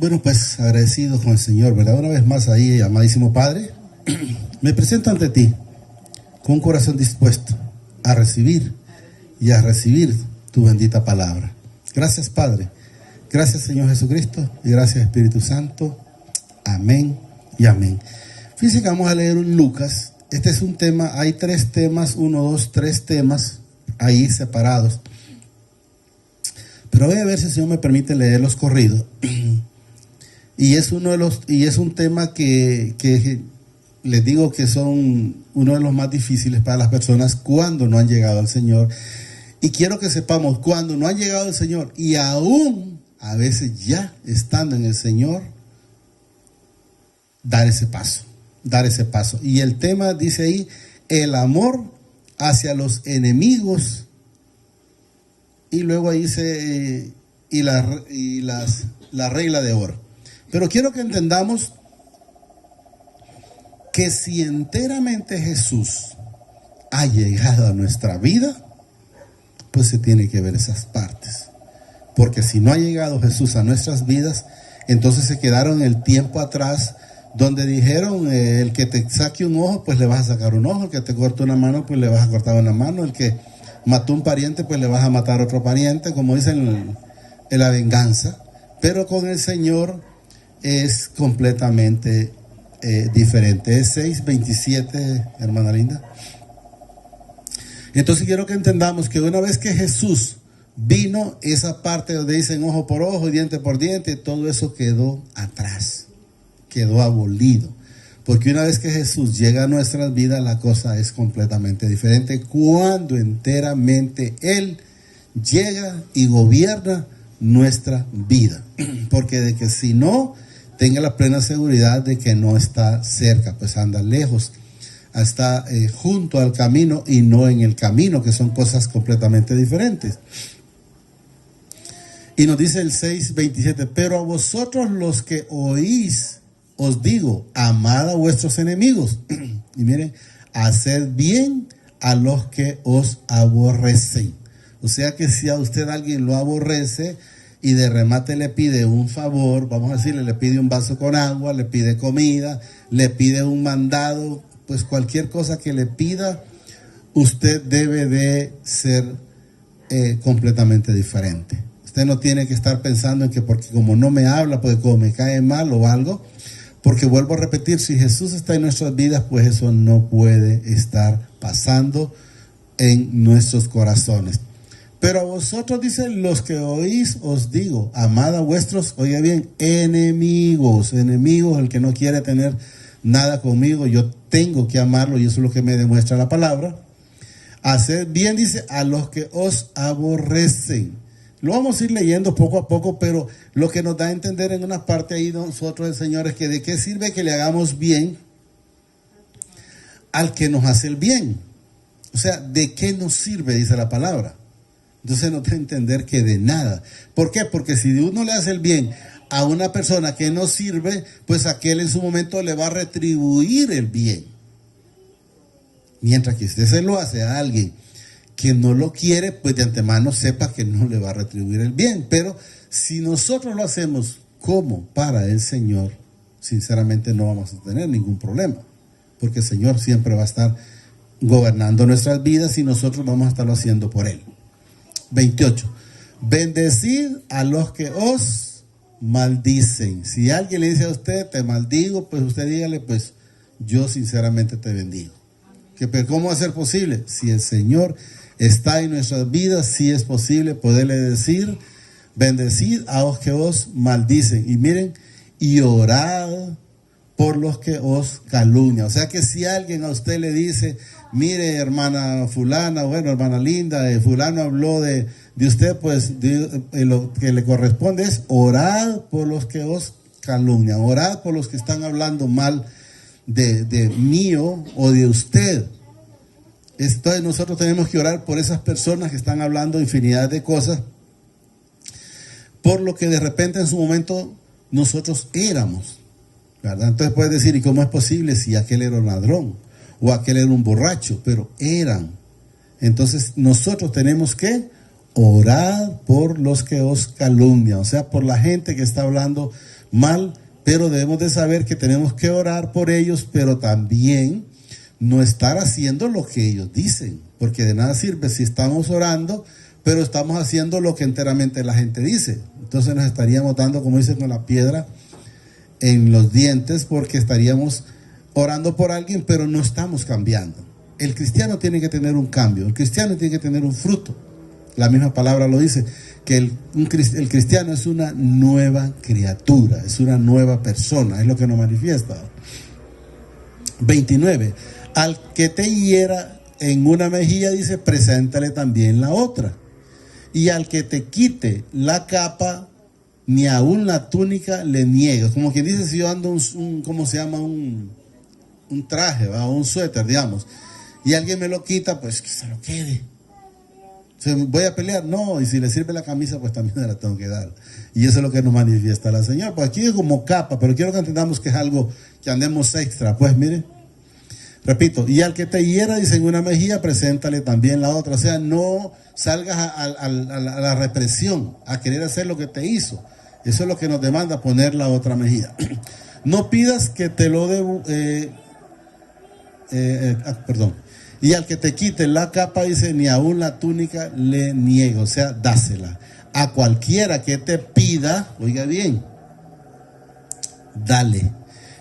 Bueno, pues agradecido con el Señor, ¿verdad? Una vez más ahí, amadísimo Padre, me presento ante ti con un corazón dispuesto a recibir y a recibir tu bendita palabra. Gracias, Padre. Gracias, Señor Jesucristo, y gracias, Espíritu Santo. Amén y amén. Fíjense que vamos a leer un Lucas. Este es un tema, hay tres temas, 3 temas ahí separados. Pero voy a ver si el Señor me permite leerlos corridos. Y es un tema que les digo que son uno de los más difíciles para las personas cuando no han llegado al Señor. Y quiero que sepamos, cuando no han llegado al Señor y aún a veces ya estando en el Señor, dar ese paso. Y el tema dice ahí, el amor hacia los enemigos. Y luego ahí dice, la regla de oro. Pero quiero que entendamos que si enteramente Jesús ha llegado a nuestra vida, pues se tiene que ver esas partes. Porque si no ha llegado Jesús a nuestras vidas, entonces se quedaron en el tiempo atrás, donde dijeron, el que te saque un ojo, pues le vas a sacar un ojo, el que te corte una mano, pues le vas a cortar una mano, el que mató un pariente, pues le vas a matar a otro pariente, como dicen en la venganza. Pero con el Señor es completamente diferente. Es 6:27, hermana linda. Entonces quiero que entendamos que una vez que Jesús vino, esa parte donde dicen ojo por ojo y diente por diente, todo eso quedó atrás, quedó abolido. Porque una vez que Jesús llega a nuestras vidas, la cosa es completamente diferente. Cuando enteramente Él llega y gobierna nuestra vida. Porque de que si no, tenga la plena seguridad de que no está cerca, pues anda lejos, está junto al camino y no en el camino, que son cosas completamente diferentes. Y nos dice el 6:27, pero a vosotros los que oís, os digo, amad a vuestros enemigos. Y miren, haced bien a los que os aborrecen. O sea que si a usted alguien lo aborrece y de remate le pide un favor, vamos a decirle, le pide un vaso con agua, le pide comida, le pide un mandado, pues cualquier cosa que le pida, usted debe de ser completamente diferente. Usted no tiene que estar pensando en que porque como no me habla, pues como me cae mal o algo. Porque vuelvo a repetir, si Jesús está en nuestras vidas, pues eso no puede estar pasando en nuestros corazones. Pero a vosotros, dicen, los que oís, os digo, amad a vuestros, oiga bien, enemigos, el que no quiere tener nada conmigo, yo tengo que amarlo y eso es lo que me demuestra la palabra. Haced bien, dice, a los que os aborrecen. Lo vamos a ir leyendo poco a poco, pero lo que nos da a entender en una parte ahí nosotros, el Señor, es que de qué sirve que le hagamos bien al que nos hace el bien. O sea, ¿de qué nos sirve? Dice la palabra. Entonces nos da a entender que de nada. ¿Por qué? Porque si uno le hace el bien a una persona que no sirve, pues aquel en su momento le va a retribuir el bien. Mientras que usted se lo hace a alguien que no lo quiere, pues de antemano sepa que no le va a retribuir el bien. Pero si nosotros lo hacemos como para el Señor, sinceramente no vamos a tener ningún problema, porque el Señor siempre va a estar gobernando nuestras vidas y nosotros vamos a estarlo haciendo por Él. 28. Bendecid a los que os maldicen. Si alguien le dice a usted, te maldigo, pues usted dígale, pues yo sinceramente te bendigo. Pero ¿cómo va a ser posible? Si el Señor está en nuestras vidas, sí es posible poderle decir, bendecid a los que os maldicen. Y miren, y orad por los que os calumnian. O sea que si alguien a usted le dice, mire hermana fulana, bueno hermana linda, fulano habló de usted, pues lo que le corresponde es orad por los que os calumnian, orad por los que están hablando mal de mí o de usted. Entonces nosotros tenemos que orar por esas personas que están hablando infinidad de cosas, por lo que de repente en su momento nosotros éramos, ¿verdad? Entonces puedes decir, ¿y cómo es posible si aquel era un ladrón o aquel era un borracho? Pero eran. Entonces nosotros tenemos que orad por los que os calumnian, o sea, por la gente que está hablando mal, pero debemos de saber que tenemos que orar por ellos, pero también no estar haciendo lo que ellos dicen, porque de nada sirve si estamos orando, pero estamos haciendo lo que enteramente la gente dice. Entonces nos estaríamos dando, como dicen, con la piedra en los dientes, porque estaríamos orando por alguien, pero no estamos cambiando. El cristiano tiene que tener un cambio, el cristiano tiene que tener un fruto. La misma palabra lo dice, que el cristiano es una nueva criatura, es una nueva persona, es lo que nos manifiesta. 29. Al que te hiera en una mejilla, dice, preséntale también la otra. Y al que te quite la capa, ni aún la túnica le niegues. Como quien dice, si yo ando ¿cómo se llama? Un traje, ¿va? Un suéter, digamos, y alguien me lo quita, pues que se lo quede. ¿Voy a pelear? No, y si le sirve la camisa, pues también me la tengo que dar. Y eso es lo que nos manifiesta la Señora. Pues aquí es como capa, pero quiero que entendamos que es algo que andemos extra. Pues mire, repito, y al que te hiera, dice, en una mejilla, preséntale también la otra. O sea, no salgas a la represión, a querer hacer lo que te hizo. Eso es lo que nos demanda, poner la otra mejilla. No pidas que te lo perdón. Y al que te quite la capa, dice, ni aún la túnica le niega, o sea, dásela. A cualquiera que te pida, oiga bien, dale.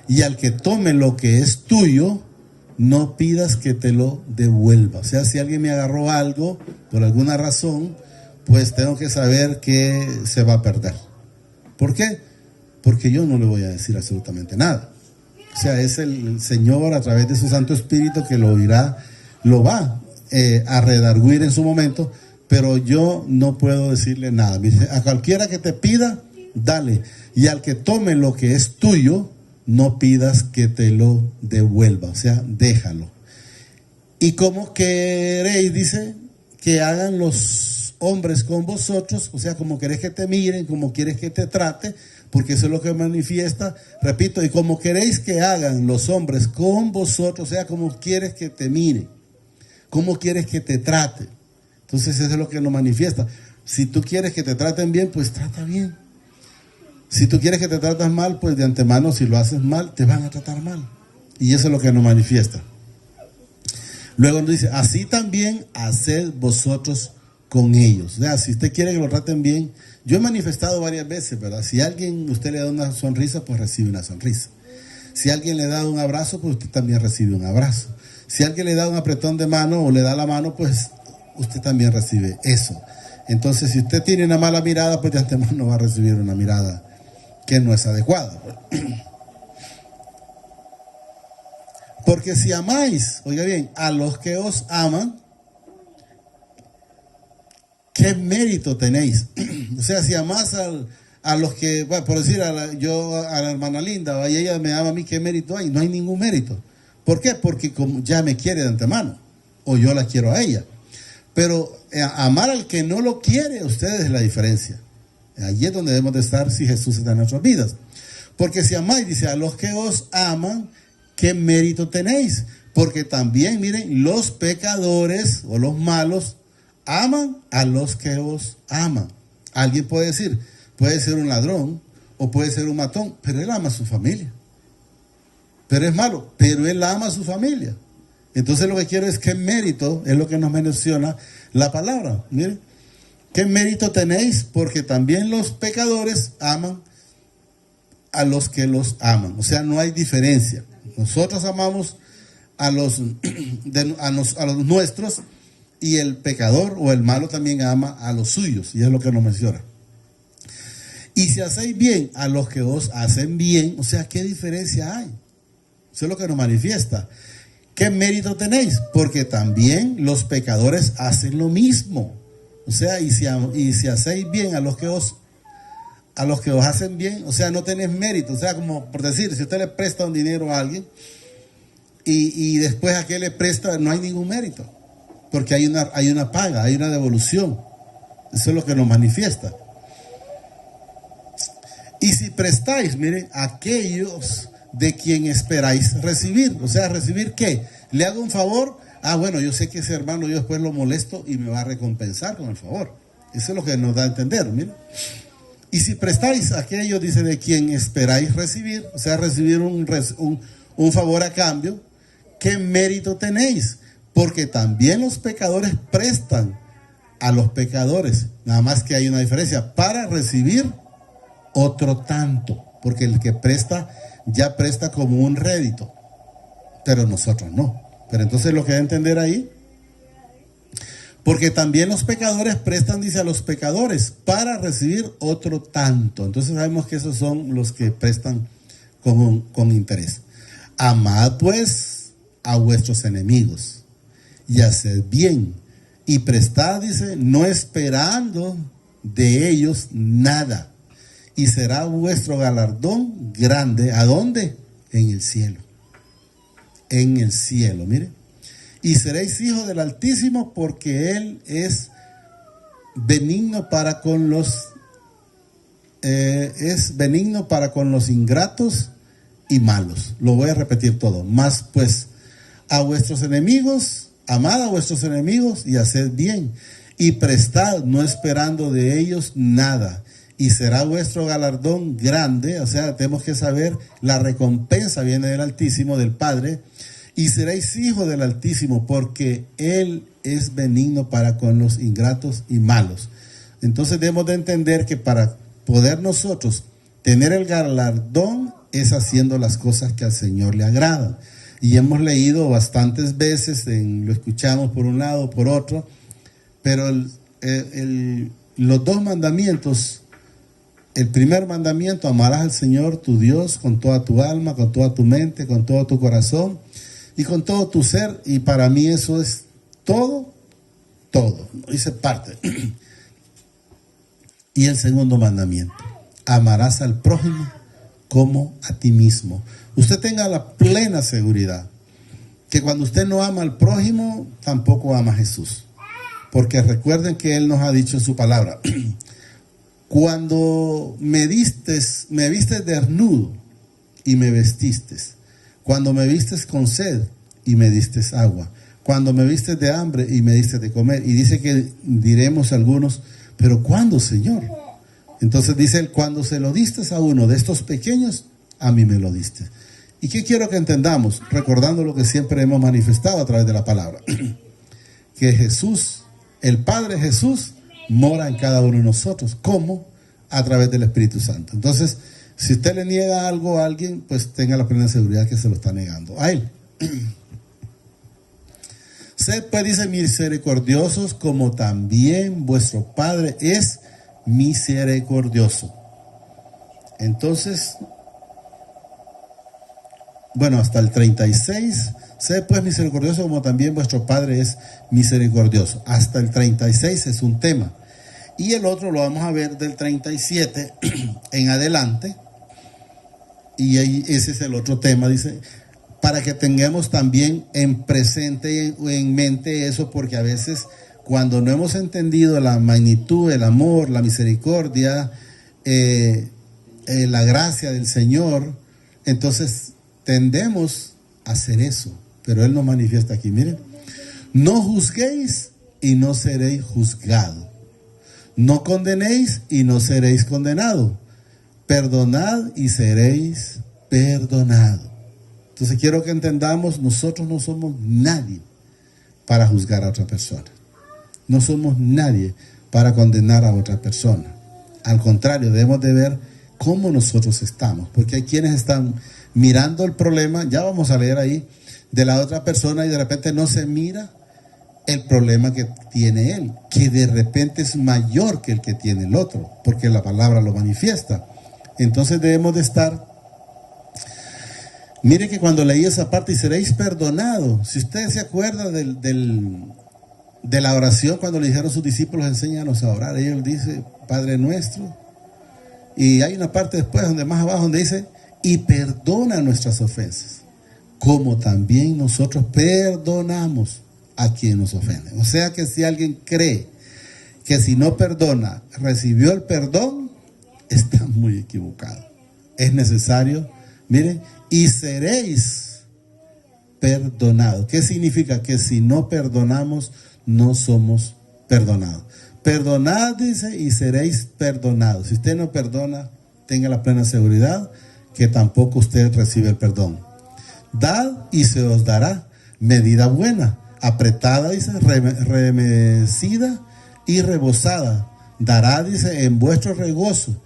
Y al que tome lo que es tuyo, no pidas que te lo devuelva. O sea, si alguien me agarró algo, por alguna razón, pues tengo que saber que se va a perder. ¿Por qué? Porque yo no le voy a decir absolutamente nada. O sea, es el Señor a través de su Santo Espíritu que lo va a redarguir en su momento, pero yo no puedo decirle nada. Dice, a cualquiera que te pida, dale. Y al que tome lo que es tuyo, no pidas que te lo devuelva. O sea, déjalo. Y como queréis, dice, que hagan los hombres con vosotros, o sea, como querés que te miren, como quieres que te trate, porque eso es lo que manifiesta, repito, y como queréis que hagan los hombres con vosotros, o sea, como quieres que te miren, como quieres que te trate. Entonces eso es lo que nos manifiesta. Si tú quieres que te traten bien, pues trata bien. Si tú quieres que te tratas mal, pues de antemano, si lo haces mal, te van a tratar mal. Y eso es lo que nos manifiesta. Luego nos dice, así también haced vosotros con ellos. O sea, si usted quiere que lo traten bien, yo he manifestado varias veces, ¿verdad? Si a alguien usted le da una sonrisa, pues recibe una sonrisa. Si a alguien le da un abrazo, pues usted también recibe un abrazo. Si a alguien le da un apretón de mano o le da la mano, pues usted también recibe eso. Entonces, si usted tiene una mala mirada, pues de antemano va a recibir una mirada que no es adecuada. Porque si amáis, oiga bien, a los que os aman, ¿qué mérito tenéis? O sea, si amás a los que, bueno, por decir, yo a la hermana Linda, y ella me ama a mí, ¿qué mérito hay? No hay ningún mérito. ¿Por qué? Porque como ya me quiere de antemano, o yo la quiero a ella. Pero amar al que no lo quiere, ustedes es la diferencia. Allí es donde debemos de estar si Jesús está en nuestras vidas. Porque si amáis, dice, a los que os aman, ¿qué mérito tenéis? Porque también, miren, los pecadores o los malos aman a los que os aman. Alguien puede decir, puede ser un ladrón o puede ser un matón, pero él ama a su familia. Pero es malo, pero él ama a su familia. Entonces lo que quiero es qué mérito, es lo que nos menciona la palabra. Miren, ¿qué mérito tenéis? Porque también los pecadores aman a los que los aman. O sea, no hay diferencia. Nosotros amamos a los nuestros, y el pecador o el malo también ama a los suyos, y es lo que nos menciona. Y si hacéis bien a los que os hacen bien, o sea, ¿qué diferencia hay? Eso es lo que nos manifiesta. ¿Qué mérito tenéis? Porque también los pecadores hacen lo mismo. O sea, y si hacéis bien a los que os hacen bien, o sea, no tenéis mérito. O sea, como por decir, si usted le presta un dinero a alguien y después a qué le presta, no hay ningún mérito. Porque hay una paga, hay una devolución. Eso es lo que nos manifiesta. Y si prestáis, miren, aquellos de quien esperáis recibir. O sea, ¿recibir qué? ¿Le hago un favor? Ah, bueno, yo sé que ese hermano yo después lo molesto y me va a recompensar con el favor. Eso es lo que nos da a entender, miren. Y si prestáis aquello, dice, de quien esperáis recibir, o sea, recibir un favor a cambio, ¿qué mérito tenéis? Porque también los pecadores prestan a los pecadores, nada más que hay una diferencia, para recibir otro tanto, porque el que presta, ya presta como un rédito, pero nosotros no. Pero entonces lo que hay que entender ahí, porque también los pecadores prestan, dice, a los pecadores para recibir otro tanto. Entonces sabemos que esos son los que prestan con interés. Amad pues a vuestros enemigos y haced bien y prestad, dice, no esperando de ellos nada, y será vuestro galardón grande. ¿A dónde? En el cielo. En el cielo, mire. Y seréis hijos del Altísimo, porque Él es benigno para con los ingratos y malos. Lo voy a repetir todo. Más pues a vuestros enemigos, amad a vuestros enemigos y haced bien, y prestad, no esperando de ellos nada, y será vuestro galardón grande. O sea, tenemos que saber, la recompensa viene del Altísimo, del Padre. Y seréis hijos del Altísimo, porque Él es benigno para con los ingratos y malos. Entonces debemos de entender que para poder nosotros tener el galardón es haciendo las cosas que al Señor le agradan. Y hemos leído bastantes veces, lo escuchamos por un lado, por otro, pero los dos mandamientos, el primer mandamiento, amarás al Señor tu Dios con toda tu alma, con toda tu mente, con todo tu corazón y con todo tu ser, y para mí eso es todo, dice parte. Y el segundo mandamiento, amarás al prójimo como a ti mismo. Usted tenga la plena seguridad que cuando usted no ama al prójimo, tampoco ama a Jesús, porque recuerden que Él nos ha dicho en su palabra, cuando me vistes desnudo y me vestiste, cuando me vistes con sed y me diste agua, cuando me vistes de hambre y me diste de comer. Y dice que diremos algunos, pero ¿cuándo, Señor? Entonces dice él, cuando se lo diste a uno de estos pequeños, a mí me lo diste. ¿Y qué quiero que entendamos? Recordando lo que siempre hemos manifestado a través de la palabra, que Jesús, el Padre Jesús, mora en cada uno de nosotros. ¿Cómo? A través del Espíritu Santo. Entonces, si usted le niega algo a alguien, pues tenga la plena seguridad que se lo está negando a él. Sed pues, dice, misericordiosos, como también vuestro Padre es misericordioso. Entonces, bueno, hasta el 36, sed pues misericordioso, como también vuestro Padre es misericordioso. Hasta el 36 es un tema. Y el otro lo vamos a ver del 37 en adelante. Y ese es el otro tema, dice, para que tengamos también en presente y en mente eso, porque a veces cuando no hemos entendido la magnitud, el amor, la misericordia, la gracia del Señor, entonces tendemos a hacer eso. Pero Él nos manifiesta aquí, miren, no juzguéis y no seréis juzgados, no condenéis y no seréis condenados, perdonad y seréis perdonados. Entonces quiero que entendamos, nosotros no somos nadie para juzgar a otra persona. No somos nadie para condenar a otra persona. Al contrario, debemos de ver cómo nosotros estamos, porque hay quienes están mirando el problema, ya vamos a leer ahí, de la otra persona, y de repente no se mira el problema que tiene él, que de repente es mayor que el que tiene el otro, porque la palabra lo manifiesta. Entonces debemos de estar, mire que cuando leí esa parte, y seréis perdonados, si usted se acuerda de la oración cuando le dijeron a sus discípulos, enséñanos a orar, ellos dicen, Padre nuestro, y hay una parte después, donde más abajo, donde dice, y perdona nuestras ofensas, como también nosotros perdonamos a quien nos ofenden. O sea que si alguien cree que si no perdona, recibió el perdón, está muy equivocado. Es necesario, miren, y seréis perdonados. ¿Qué significa? Que si no perdonamos, no somos perdonados. Perdonad, dice, y seréis perdonados. Si usted no perdona, tenga la plena seguridad que tampoco usted recibe el perdón. Dad y se os dará medida buena, apretada, dice, remecida y rebosada. Dará, dice, en vuestro regazo,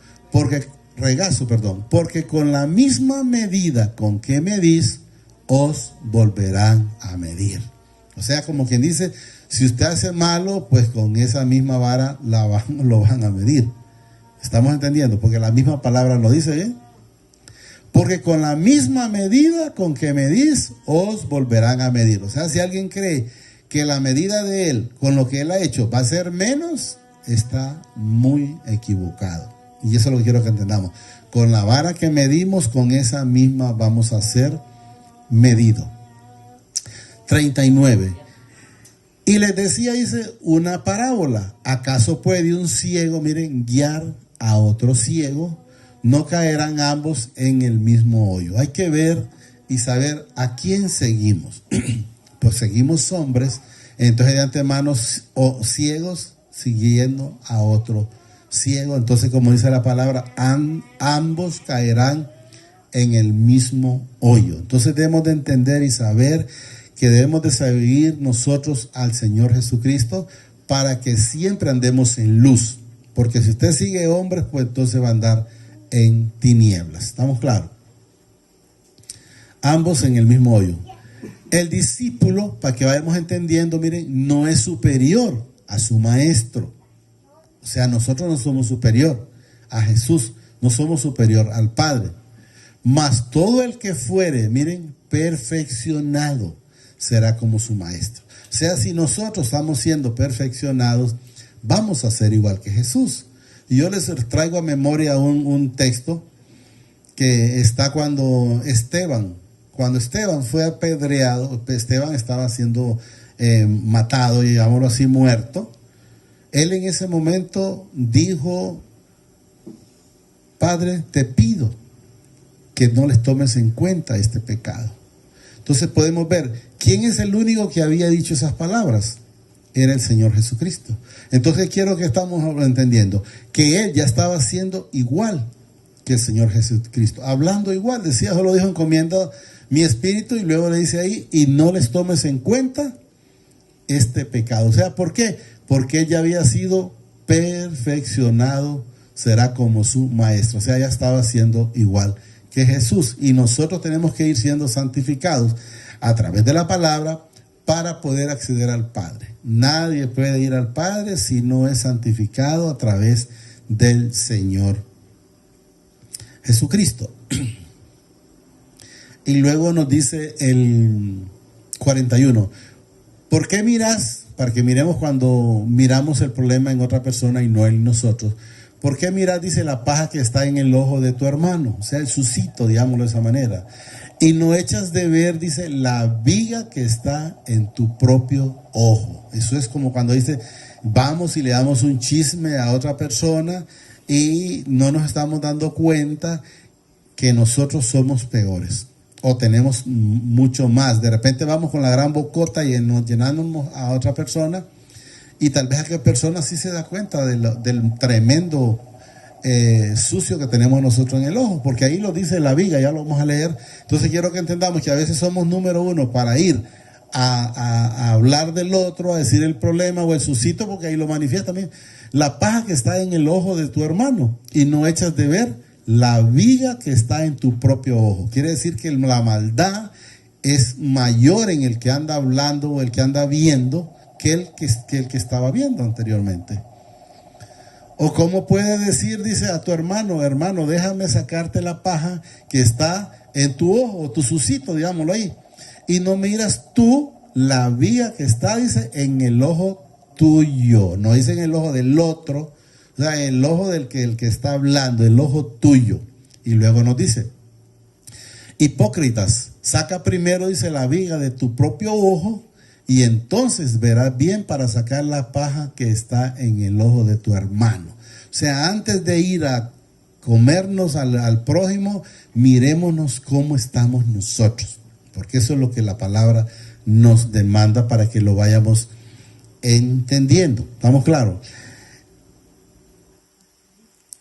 porque con la misma medida con que medís, os volverán a medir. O sea, como quien dice, si usted hace malo, pues con esa misma vara lo van a medir. ¿Estamos entendiendo? Porque la misma palabra lo dice, ¿eh? Porque con la misma medida con que medís, os volverán a medir. O sea, si alguien cree que la medida de él, con lo que él ha hecho, va a ser menos, está muy equivocado. Y eso es lo que quiero que entendamos. Con la vara que medimos, con esa misma vamos a ser medido. 39. Y les decía, dice, una parábola. ¿Acaso puede un ciego, miren, guiar a otro ciego? No caerán ambos en el mismo hoyo. Hay que ver y saber a quién seguimos. Pues seguimos hombres, entonces de antemano ciegos siguiendo a otro ciego. Entonces, como dice la palabra, ambos caerán en el mismo hoyo. Entonces debemos de entender y saber que debemos de seguir nosotros al Señor Jesucristo para que siempre andemos en luz. Porque si usted sigue hombres, pues entonces va a andar en tinieblas. ¿Estamos claros? Ambos en el mismo hoyo. El discípulo, para que vayamos entendiendo, miren, no es superior a su maestro. O sea, nosotros no somos superior a Jesús, no somos superior al Padre. Mas todo el que fuere, miren, perfeccionado, será como su maestro. O sea, si nosotros estamos siendo perfeccionados, vamos a ser igual que Jesús. Y yo les traigo a memoria un texto que está cuando Esteban fue apedreado. Esteban estaba siendo matado, digámoslo así, muerto. Él en ese momento dijo: Padre, te pido que no les tomes en cuenta este pecado. Entonces podemos ver, ¿quién es el único que había dicho esas palabras? Era el Señor Jesucristo. Entonces quiero que estamos entendiendo que Él ya estaba siendo igual que el Señor Jesucristo. Hablando igual, decía, solo dijo, encomienda mi espíritu, y luego le dice ahí, y no les tomes en cuenta este pecado. O sea, ¿por qué? Porque Él ya había sido perfeccionado, será como su maestro. O sea, ya estaba siendo igual que Jesús. Y nosotros tenemos que ir siendo santificados a través de la palabra para poder acceder al Padre. Nadie puede ir al Padre si no es santificado a través del Señor Jesucristo. Y luego nos dice el 41, ¿por qué miras? Para que miremos cuando miramos el problema en otra persona y no en nosotros. ¿Por qué miras, dice, la paja que está en el ojo de tu hermano? O sea, el susito, digámoslo de esa manera. Y no echas de ver, dice, la viga que está en tu propio ojo. Eso es como cuando dice, vamos y le damos un chisme a otra persona y no nos estamos dando cuenta que nosotros somos peores o tenemos mucho más. De repente vamos con la gran bocota y nos llenamos a otra persona, y tal vez aquella persona sí se da cuenta del tremendo sucio que tenemos nosotros en el ojo, porque ahí lo dice la viga, ya lo vamos a leer. Entonces quiero que entendamos que a veces somos número uno para ir a hablar del otro, a decir el problema o el suscito, porque ahí lo manifiesta también. La paja que está en el ojo de tu hermano, y no echas de ver la viga que está en tu propio ojo. Quiere decir que la maldad es mayor en el que anda hablando o el que anda viendo que el que estaba viendo anteriormente. O cómo puede decir, dice, a tu hermano, hermano, déjame sacarte la paja que está en tu ojo, o tu suscito, digámoslo ahí, y no miras tú la viga que está, dice, en el ojo tuyo. No dice en el ojo del otro, o sea, el ojo del que el que está hablando, el ojo tuyo. Y luego nos dice, hipócritas, saca primero, dice, la viga de tu propio ojo, y entonces verás bien para sacar la paja que está en el ojo de tu hermano. O sea, antes de ir a comernos al prójimo, mirémonos cómo estamos nosotros, porque eso es lo que la palabra nos demanda para que lo vayamos entendiendo. ¿Estamos claros?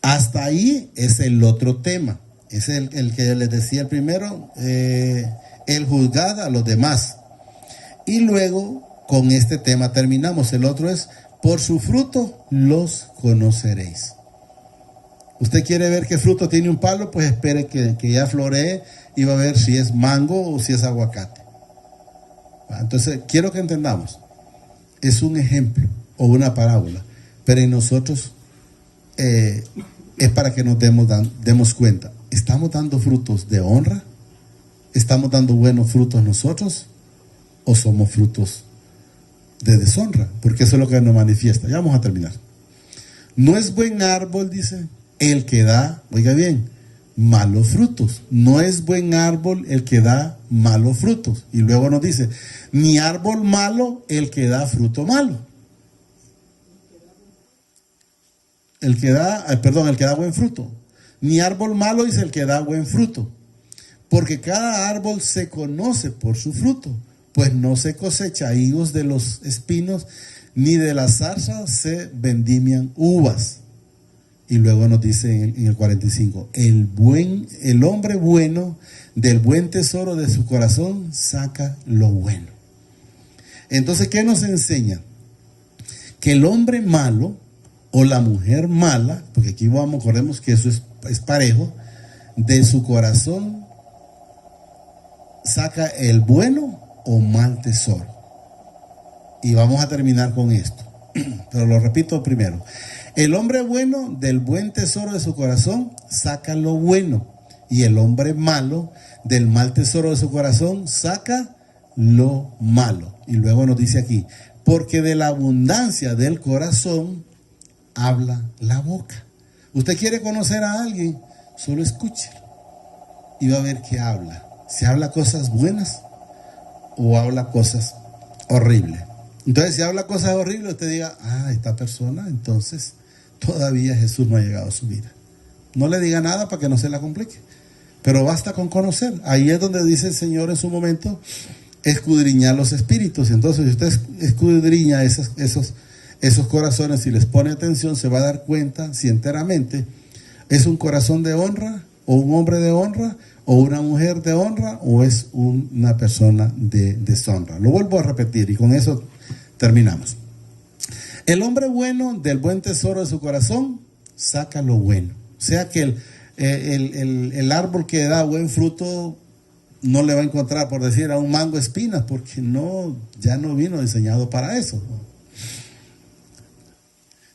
Hasta ahí es el otro tema. Es el que les decía el primero, el juzgar a los demás. Y luego con este tema terminamos. El otro es, por su fruto los conoceréis. Usted quiere ver qué fruto tiene un palo, pues espere que ya floree y va a ver si es mango o si es aguacate. Entonces, quiero que entendamos, es un ejemplo o una parábola, pero en nosotros es para que nos demos cuenta. ¿Estamos dando frutos de honra? ¿Estamos dando buenos frutos nosotros? ¿O somos frutos de deshonra? Porque eso es lo que nos manifiesta. Ya vamos a terminar. No es buen árbol, dice, el que da, oiga bien, malos frutos. No es buen árbol el que da malos frutos. Y luego nos dice, ni árbol malo el que da fruto malo. El que da buen fruto. Ni árbol malo dice el que da buen fruto. Porque cada árbol se conoce por su fruto. Pues no se cosecha higos de los espinos, ni de las zarzas se vendimian uvas. Y luego nos dice en el 45, el hombre bueno del buen tesoro de su corazón saca lo bueno. Entonces, ¿qué nos enseña? Que el hombre malo o la mujer mala, porque aquí recordemos que eso es parejo, de su corazón saca el bueno o mal tesoro. Y vamos a terminar con esto, pero lo repito primero. El hombre bueno del buen tesoro de su corazón saca lo bueno, y el hombre malo del mal tesoro de su corazón saca lo malo. Y luego nos dice aquí, porque de la abundancia del corazón habla la boca. Usted quiere conocer a alguien, solo escúchelo y va a ver que habla. Si habla cosas buenas o habla cosas horribles. Entonces, si habla cosas horribles, usted diga, esta persona, entonces todavía Jesús no ha llegado a su vida. No le diga nada para que no se la complique, pero basta con conocer. Ahí es donde dice el Señor en su momento, escudriñar los espíritus. Entonces, si usted escudriña esos corazones y les pone atención, se va a dar cuenta si enteramente es un corazón de honra, o un hombre de honra, o una mujer de honra, o es una persona de deshonra. Lo vuelvo a repetir y con eso terminamos. El hombre bueno del buen tesoro de su corazón saca lo bueno. O sea que el árbol que da buen fruto no le va a encontrar, por decir, a un mango espinas, porque ya no vino diseñado para eso.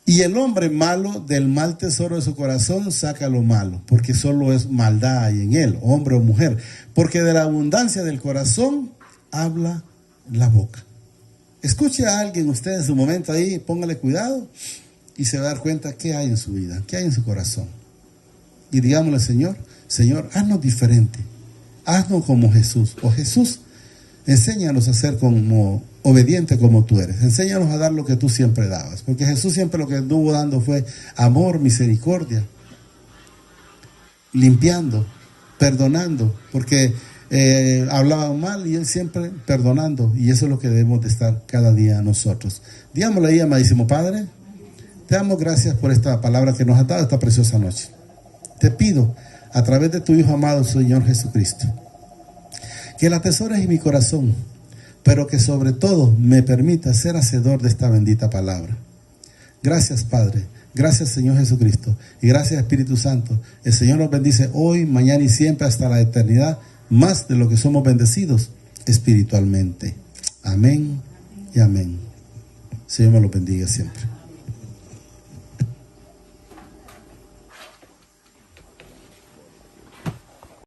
Y el hombre malo del mal tesoro de su corazón saca lo malo, porque solo es maldad hay en él, hombre o mujer. Porque de la abundancia del corazón habla la boca. Escuche a alguien usted en su momento ahí, póngale cuidado y se va a dar cuenta qué hay en su vida, qué hay en su corazón. Y digámosle, Señor, haznos diferente, haznos como Jesús. O Jesús, enséñanos a ser como obediente como tú eres. Enséñanos a dar lo que tú siempre dabas. Porque Jesús siempre lo que estuvo dando fue amor, misericordia, limpiando, perdonando, porque hablaban mal y él siempre perdonando. Y eso es lo que debemos de estar cada día nosotros. Digámosle ahí, amadísimo Padre, te damos gracias por esta palabra que nos has dado esta preciosa noche. Te pido, a través de tu Hijo amado, Señor Jesucristo, que la atesores en mi corazón, pero que sobre todo me permita ser hacedor de esta bendita palabra. Gracias, Padre. Gracias, Señor Jesucristo. Y gracias, Espíritu Santo. El Señor nos bendice hoy, mañana y siempre hasta la eternidad, más de lo que somos bendecidos espiritualmente. Amén y amén. Señor me lo bendiga siempre.